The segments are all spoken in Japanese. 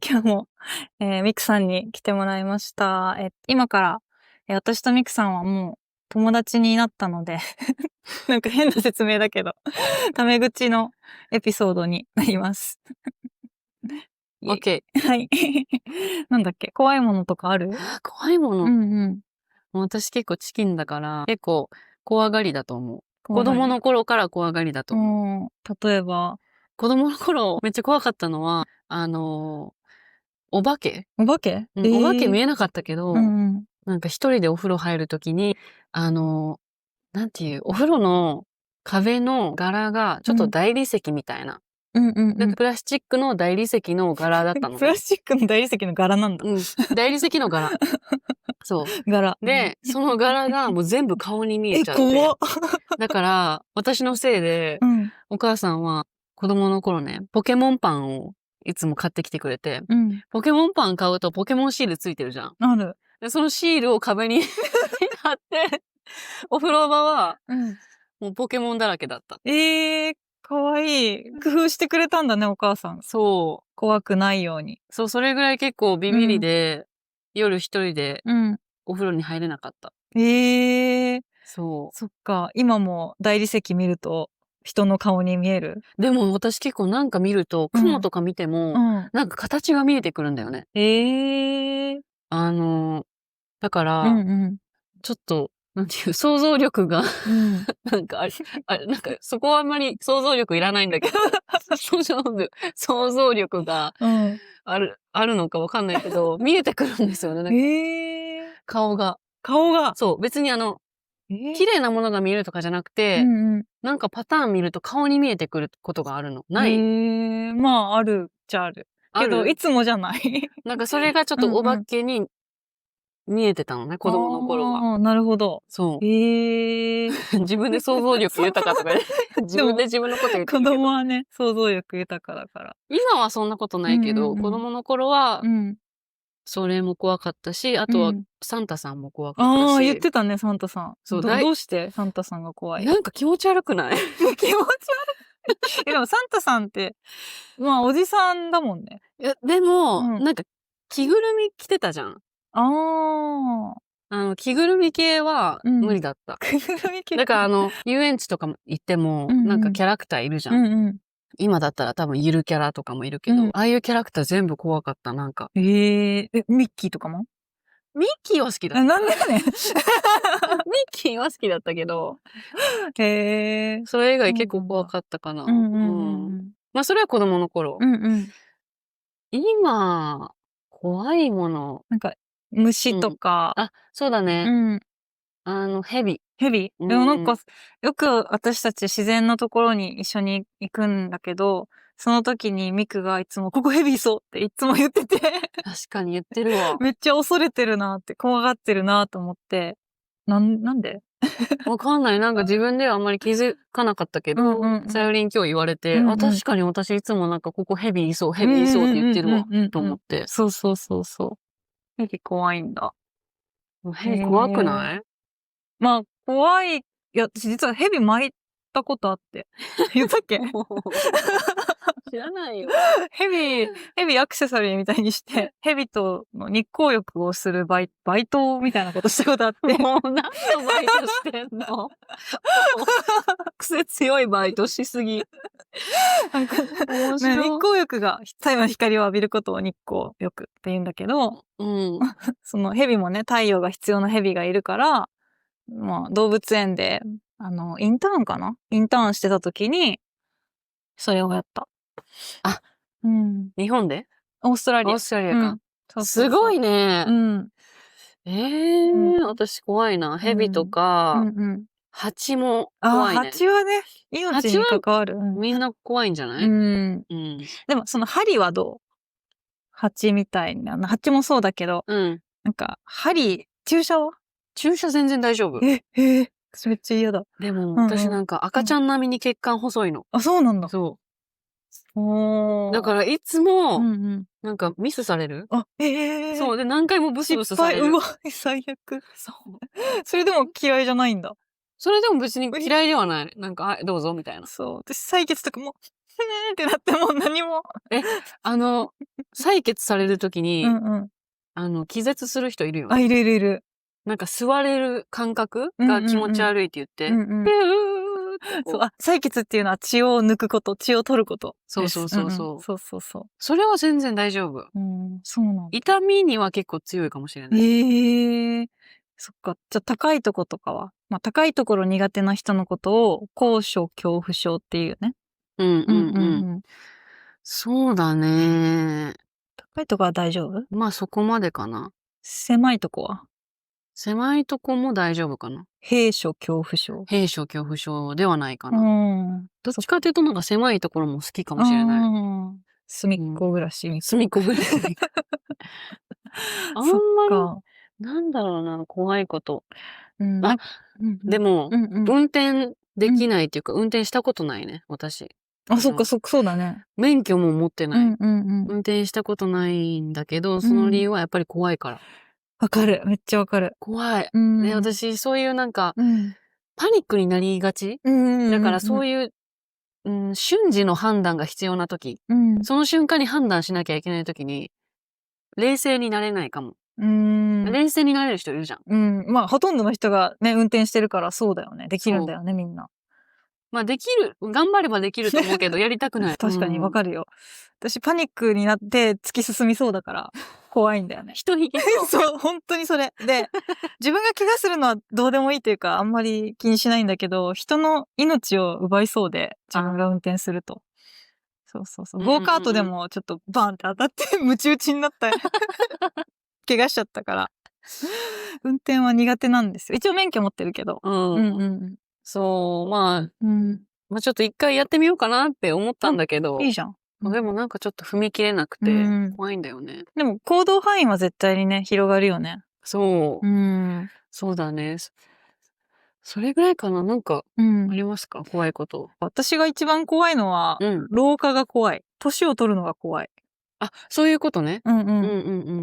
今日も、ミクさんに来てもらいました。今から、私とミクさんはもう友達になったので、なんか変な説明だけど、タメ口のエピソードになります。イェイ OK。はい。なんだっけ、怖いものとかある？怖いもの。うん。私結構チキンだから、結構怖がりだと思う。怖がり子供の頃から怖がりだと思う。例えば、子供の頃、めっちゃ怖かったのは、お化けお化け？お化け見えなかったけど、うんなんか一人でお風呂入るときに、なんていう、お風呂の壁の柄がちょっと大理石みたいな。なんかプラスチックの大理石の柄だったのね。プラスチックの大理石の柄なんだ。大理石の柄。そう。柄。で、その柄がもう全部顔に見えちゃって。怖っ。だから、私のせいで、お母さんは子供の頃ね、ポケモンパンをいつも買ってきてくれて、ポケモンパン買うとポケモンシールついてるじゃん。ある。で、そのシールを壁に貼って、お風呂場は、もうポケモンだらけだった。かわいい。工夫してくれたんだね、お母さん。そう。怖くないように。そう、それぐらい結構ビビりで、夜一人でお風呂に入れなかった。そう。そっか。今も大理石見ると人の顔に見える？でも私結構なんか見ると、雲とか見ても、なんか形が見えてくるんだよね。だから、ちょっと、なんていう、想像力がなんかなんかそこはあんまり想像力いらないんだけど、想像力があるのかわかんないけど、見えてくるんですよね。顔が。そう、別に綺麗なものが見えるとかじゃなくて、なんかパターン見ると顔に見えてくることがあるの。ない？まあ、あるっちゃある。けど、いつもじゃない。なんかそれがちょっとお化けに見えてたのね、子供の頃は。なるほど。そう。自分で想像力豊かとかね。自分で自分のこと言ってるけど。子供はね、想像力豊かだから。今はそんなことないけど、子供の頃は、それも怖かったし、あとはサンタさんも怖かったし。言ってたね、サンタさん。どうしてサンタさんが怖い？なんか気持ち悪くない？気持ち悪い。でもサンタさんって、まあおじさんだもんね。いや、でも、なんか着ぐるみ着てたじゃん。着ぐるみ系は無理だった。着ぐるみ系？だから遊園地とかも行っても、なんかキャラクターいるじゃん。今だったら多分ゆるキャラとかもいるけど、ああいうキャラクター全部怖かった、なんか。ミッキーとかも？ミッキーは好きだった。なんでやねん。ミッキーは好きだったけど、それ以外結構怖かったかな。まあそれは子供の頃。今、怖いもの。なんか、虫とか。あ、そうだね。蛇。でもなんか、よく私たち自然のところに一緒に行くんだけど、その時にミクがいつも、ここ蛇いそうっていつも言ってて。確かに言ってるわ。めっちゃ恐れてるなって、怖がってるなと思って。なんで？わかんない。なんか自分ではあんまり気づかなかったけど、さゆりん今日言われて、確かに私いつもなんかここ蛇いそうって言ってるわ、と思って。そう。蛇怖いんだ。蛇怖くない？まあ、怖い。いや、私実は蛇巻いたことあって。言ったっけ？知らないよ。蛇アクセサリーみたいにして、蛇との日光浴をするバイトみたいなことしたことあって。もう何のバイトしてんの？癖強いバイトしすぎ。なんか、日光浴が太陽の光を浴びることを日光浴って言うんだけど、その蛇もね、太陽が必要な蛇がいるから、まあ、動物園で、インターンしてた時に、それをやった。日本で？オーストラリアか。すごいね。私怖いな。蛇とか、蜂も怖いね。蜂はね、命に関わる。みんな怖いんじゃない？でも、その針はどう？蜂みたいな。蜂もそうだけど、なんか、注射は？注射全然大丈夫。それめっちゃ嫌だ。でも、私なんか赤ちゃん並みに血管細いの。あ、そうなんだ。そう。だからいつも、なんかミスされる？そう。で、何回もブスブスされる。うわ、最悪。そう。それでも嫌いじゃないんだ。それでも別に嫌いではない。なんか、どうぞ、みたいな。そう。私、採血とかも、ってなっても何も。採血されるときうに、んうん。気絶する人いるよね。あ、いるいるいる。なんか座れる感覚が気持ち悪いって言って、うんうん。そう、あ、採血っていうのは血を抜くこと、血を取ることです。そうそうそうそう。そうそうそう。それは全然大丈夫。そうなんだ。痛みには結構強いかもしれない。そっか。じゃあ高いとことかは、まあ高いところ苦手な人のことを高所恐怖症っていうね。うんうんうん。そうだね。高いとこは大丈夫？まあそこまでかな。狭いとこは？狭いとこも大丈夫かな。閉所恐怖症。閉所恐怖症ではないかな。どっちかというとなんか狭いところも好きかもしれない。隅っこ暮らしみたいな。隅っこ暮らし。あんまり、なんだろうな、怖いこと。でも、運転できないっていうか、運転したことないね、私。あ、そっか、そうだね。免許も持ってない。運転したことないんだけど、その理由はやっぱり怖いから。わかる。めっちゃわかる。怖い。ね、私、そういうなんか、パニックになりがちだからそういう、瞬時の判断が必要な時、その瞬間に判断しなきゃいけない時に、冷静になれないかも。冷静になれる人いるじゃん。まあ、ほとんどの人がね、運転してるからそうだよね。できるんだよね、みんな。まあ、頑張ればできると思うけど、やりたくない。確かにわかるよ。私、パニックになって突き進みそうだから、怖いんだよね。人引きそう、本当にそれ。で、自分が怪我するのはどうでもいいというか、あんまり気にしないんだけど、人の命を奪いそうで、自分が運転すると。そうそうそう。ゴーカートでもちょっとバーンって当たってムチ打ちになった。怪我しちゃったから。運転は苦手なんですよ。一応免許持ってるけど。そう、まあちょっと一回やってみようかなって思ったんだけど。いいじゃん。でもなんかちょっと踏み切れなくて、怖いんだよね。でも行動範囲は絶対にね、広がるよね。そう。そうだね。それぐらいかな。なんか、ありますか？怖いこと。私が一番怖いのは、老化が怖い。年を取るのが怖い。あ、そういうことね。これ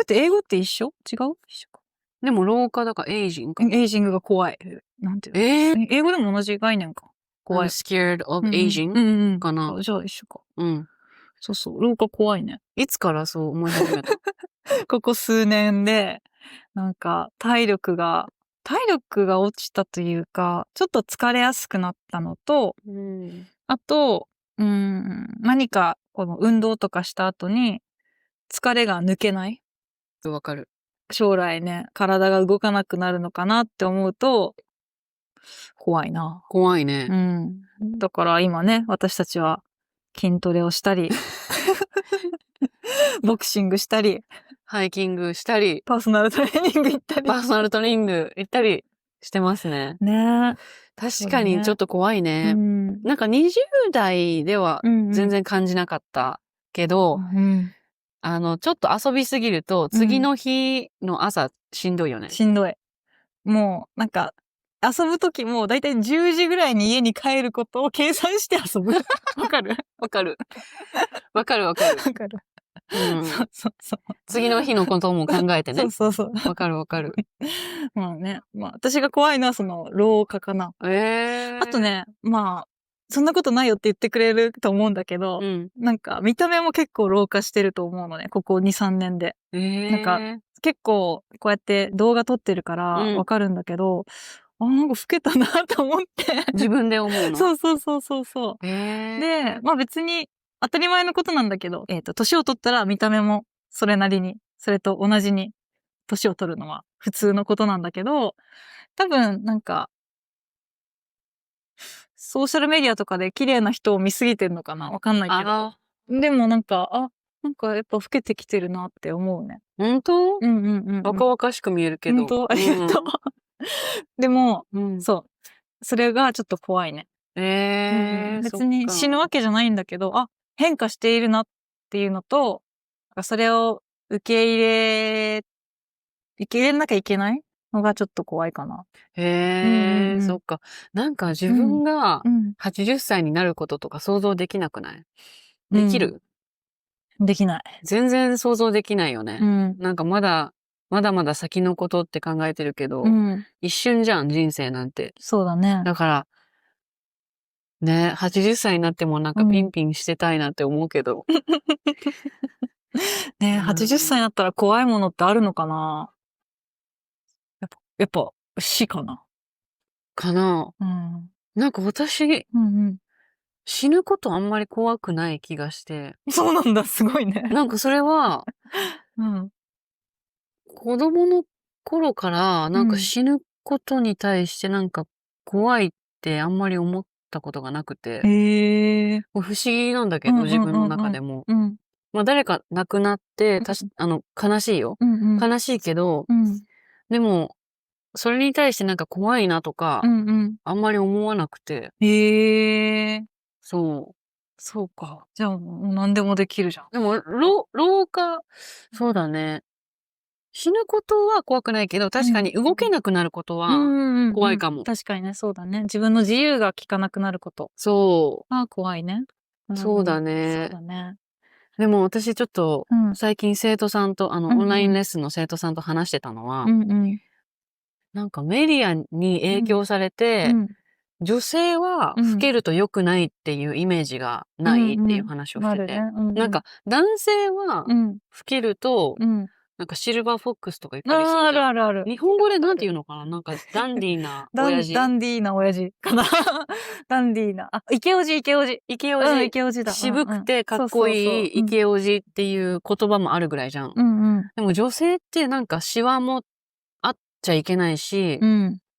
って英語って一緒？違う？一緒か。でも老化だからエイジング。エイジングが怖い。なんていうの？英語でも同じ概念か。怖い。I'm scared of aging かな。じゃあ一緒か。そうそう。老化怖いね。いつからそう思い始めた？ここ数年で、なんか体力が落ちたというか、ちょっと疲れやすくなったのと、あと、何かこの運動とかした後に疲れが抜けない。わかる。将来ね、体が動かなくなるのかなって思うと、怖いな。怖いね。だから今ね、私たちは筋トレをしたり、ボクシングしたり、ハイキングしたり、パーソナルトレーニング行ったり。パーソナルトレーニング行ったりしてますね。ね。確かにちょっと怖いね。なんか20代では全然感じなかったけど、ちょっと遊びすぎると次の日の朝しんどいよね。しんどい。もうなんか遊ぶときもだいたい10時ぐらいに家に帰ることを計算して遊ぶ。わかる？わかる。わかるわかる。わかる。そう。次の日のことも考えてね。そう。わかるわかる。まあね。まあ私が怖いのはその老化かな。あとね、まあ、そんなことないよって言ってくれると思うんだけど、なんか見た目も結構老化してると思うのね。ここ2、3年で。なんか結構こうやって動画撮ってるからわかるんだけど、なんか老けたなと思って。自分で思うの？そう。で、まあ別に当たり前のことなんだけど、年を取ったら見た目もそれなりに、それと同じに年を取るのは普通のことなんだけど、多分なんか、ソーシャルメディアとかで綺麗な人を見すぎてんのかな？わかんないけど。でもなんか、なんかやっぱ老けてきてるなって思うね。本当？若々しく見えるけど。本当？ありがとう。でも、そう。それがちょっと怖いね。別に死ぬわけじゃないんだけど、変化しているなっていうのと、それを受け入れなきゃいけないのがちょっと怖いかな。そっか。なんか自分が80歳になることとか想像できなくない？できる？できない。全然想像できないよね。なんかまだまだ先のことって考えてるけど、一瞬じゃん、人生なんて。そうだね。だから、ね、80歳になってもなんかピンピンしてたいなって思うけど。80歳になったら怖いものってあるのかな？やっぱ死かな。かな。なんか私、死ぬことあんまり怖くない気がして。そうなんだ、すごいね。なんかそれは、子供の頃から、なんか死ぬことに対してなんか怖いってあんまり思ったことがなくて。不思議なんだけど、自分の中でも。まあ誰か亡くなって、悲しいよ。悲しいけど、でも、それに対してなんか怖いなとか、あんまり思わなくて。そう。そうか。じゃあもう何でもできるじゃん。でも、老化、そうだね。死ぬことは怖くないけど、確かに動けなくなることは怖いかも。確かにね、そうだね。自分の自由が利かなくなること。そう。怖いね。そうだね。そうだね。でも私ちょっと、最近生徒さんと、オンラインレッスンの生徒さんと話してたのは、なんかメディアに影響されて、女性は老けると良くないっていうイメージがないっていう話をしてて。なんか男性は老けると、なんかシルバーフォックスとか言ったりする。あるある。日本語でなんて言うのかな？なんかダンディーな親父。ダンディーな親父かな。ダンディーな。イケオジ。イケオジだ。渋くてかっこいいイケオジっていう言葉もあるぐらいじゃん。でも女性ってなんかシワもあっちゃいけないし、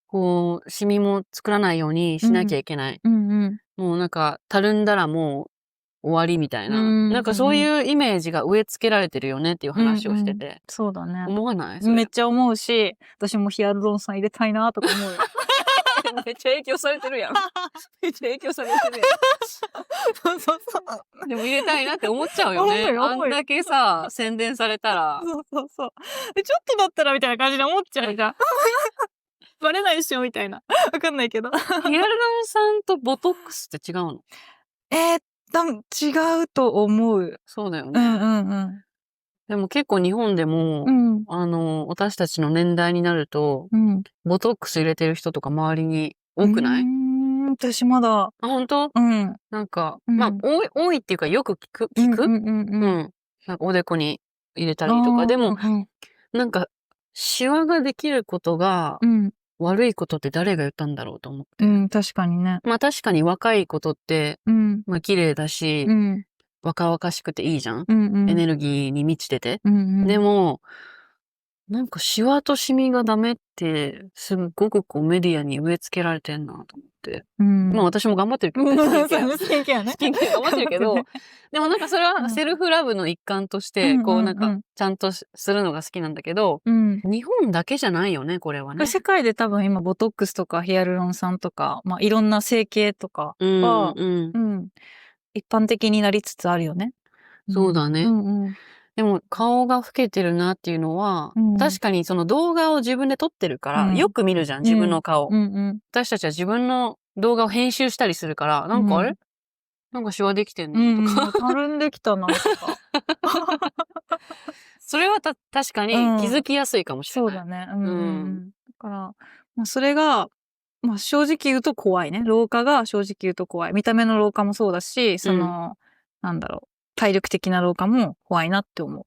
こう、シミも作らないようにしなきゃいけない。もうなんか、たるんだらもう終わりみたいな。なんかそういうイメージが植え付けられてるよねっていう話をしてて。そうだね。思わない？めっちゃ思うし、私もヒアルロン酸入れたいなとか思うよ。めっちゃ影響されてるやん。めっちゃ影響されてるやん。そう。でも入れたいなって思っちゃうよね。あんだけさ、宣伝されたら。そう。で、ちょっとだったらみたいな感じで思っちゃうじゃん。バレないっしょみたいな。わかんないけど。ヒアルロン酸とボトックスって違うの？多分違うと思う。そうだよね。でも結構日本でも、私たちの年代になると、ボトックス入れてる人とか周りに多くない？私まだ。あ、本当？なんか、まあ、多いっていうかよく聞く？なんかおでこに入れたりとか。でも、なんか、シワができることが、悪いことって誰が言ったんだろうと思って。確かにね。まあ確かに若いことって、まあ綺麗だし、若々しくていいじゃん。エネルギーに満ちてて。でも、なんかシワとシミがダメって、すっごくこうメディアに植え付けられてんなと思って。まあ私も頑張ってるけどね。スキンケアね。スキンケア頑張ってるけど、でもなんかそれはセルフラブの一環として、こうなんかちゃんとするのが好きなんだけど、日本だけじゃないよね、これはね。世界で多分今ボトックスとかヒアルロン酸とか、まあいろんな整形とかは、一般的になりつつあるよね。そうだね。でも顔が老けてるなっていうのは、確かにその動画を自分で撮ってるから、よく見るじゃん、自分の顔。私たちは自分の動画を編集したりするから、なんかあれ？なんかシワできてんのとか。たるんできたなとか。それは確かに気づきやすいかもしれない。そうだね。だから、まあ、それが、まあ、正直言うと怖いね。老化が正直言うと怖い。見た目の老化もそうだし、なんだろう。体力的な老化も怖いなって思う。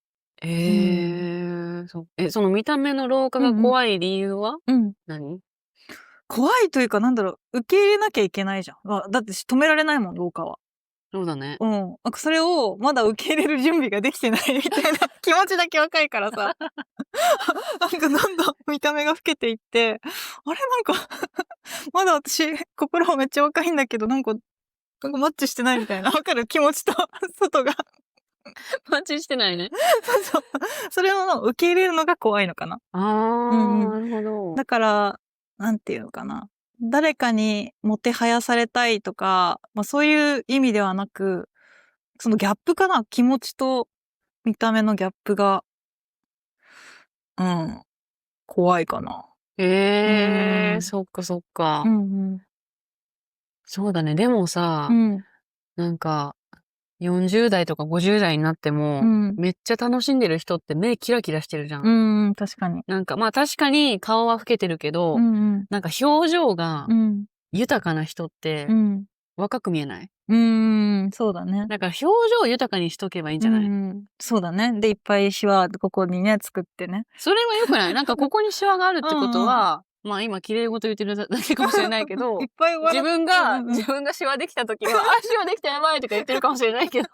その見た目の老化が怖い理由は？何？怖いというか、なんだろう、受け入れなきゃいけないじゃん。だって止められないもん、老化は。そうだね。なんかそれをまだ受け入れる準備ができてないみたいな気持ちだけ若いからさ。なんかどんどん見た目が老けていって、あれなんかまだ私、心めっちゃ若いんだけど、なんかマッチしてないみたいな。わかる？気持ちと外が。マッチしてないね。そう。それを受け入れるのが怖いのかな。なるほど。だから、なんていうのかな。誰かにもてはやされたいとか、まあそういう意味ではなく、そのギャップかな？気持ちと見た目のギャップが、怖いかな。そっかそっか。そうだね。でもさ、なんか、40代とか50代になっても、めっちゃ楽しんでる人って目キラキラしてるじゃん。確かに。なんか、まあ確かに顔は老けてるけど、なんか表情が豊かな人って、若く見えない？そうだね。だから表情豊かにしとけばいいんじゃない？そうだね。で、いっぱいシワここにね、作ってね。それは良くない？なんかここにシワがあるってことは、まあ今綺麗事言ってるだけかもしれないけど、いっぱい自分がシワできた時は、シワできたやばいとか言ってるかもしれないけど、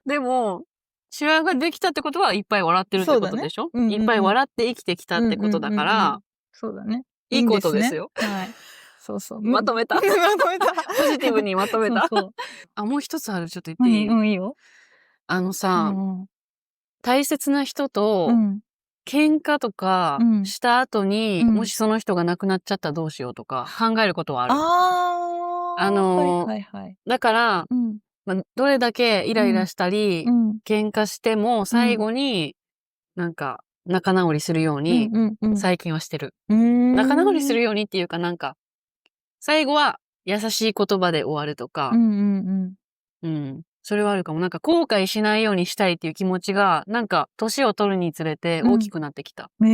でも、シワができたってことはいっぱい笑ってるってことでしょ？いっぱい笑って生きてきたってことだから、そうだね。いいことですよ。はい。そうそう。まとめた。まとめた。ポジティブにまとめた。そう。あ、もう一つある。ちょっと言っていい？いいよ。さ、大切な人と、喧嘩とかした後に、もしその人が亡くなっちゃったらどうしようとか考えることはある。だから、どれだけイライラしたり、喧嘩しても最後になんか仲直りするように最近はしてる。仲直りするようにっていうかなんか、最後は優しい言葉で終わるとか、それはあるかも。なんか後悔しないようにしたいっていう気持ちが、なんか年を取るにつれて大きくなってきた。そ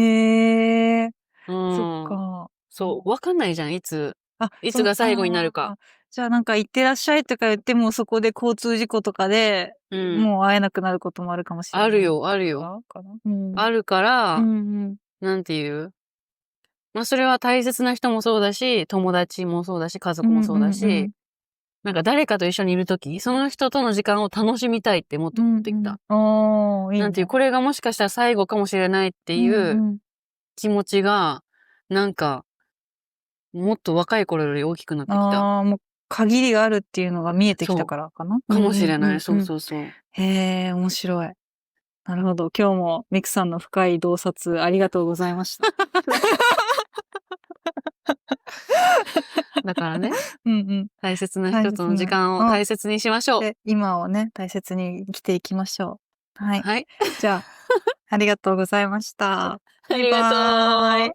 っか。そう、わかんないじゃん、いつが最後になるか。じゃあなんか行ってらっしゃいとか言ってもそこで交通事故とかで、もう会えなくなることもあるかもしれない。あるよ。あるから、なんていう？まあそれは大切な人もそうだし、友達もそうだし、家族もそうだし、なんか誰かと一緒にいるとき、その人との時間を楽しみたいって思ってきた。なんていう、これがもしかしたら最後かもしれないっていう気持ちが、なんか、もっと若い頃より大きくなってきた。もう限りがあるっていうのが見えてきたからかな。かもしれない。そう。へえ、面白い。なるほど。今日もミクさんの深い洞察ありがとうございました。だからね、大切な人との時間を大切にしましょう。今をね、大切に生きていきましょう。はい。じゃあ、ありがとうございました。ありがとう。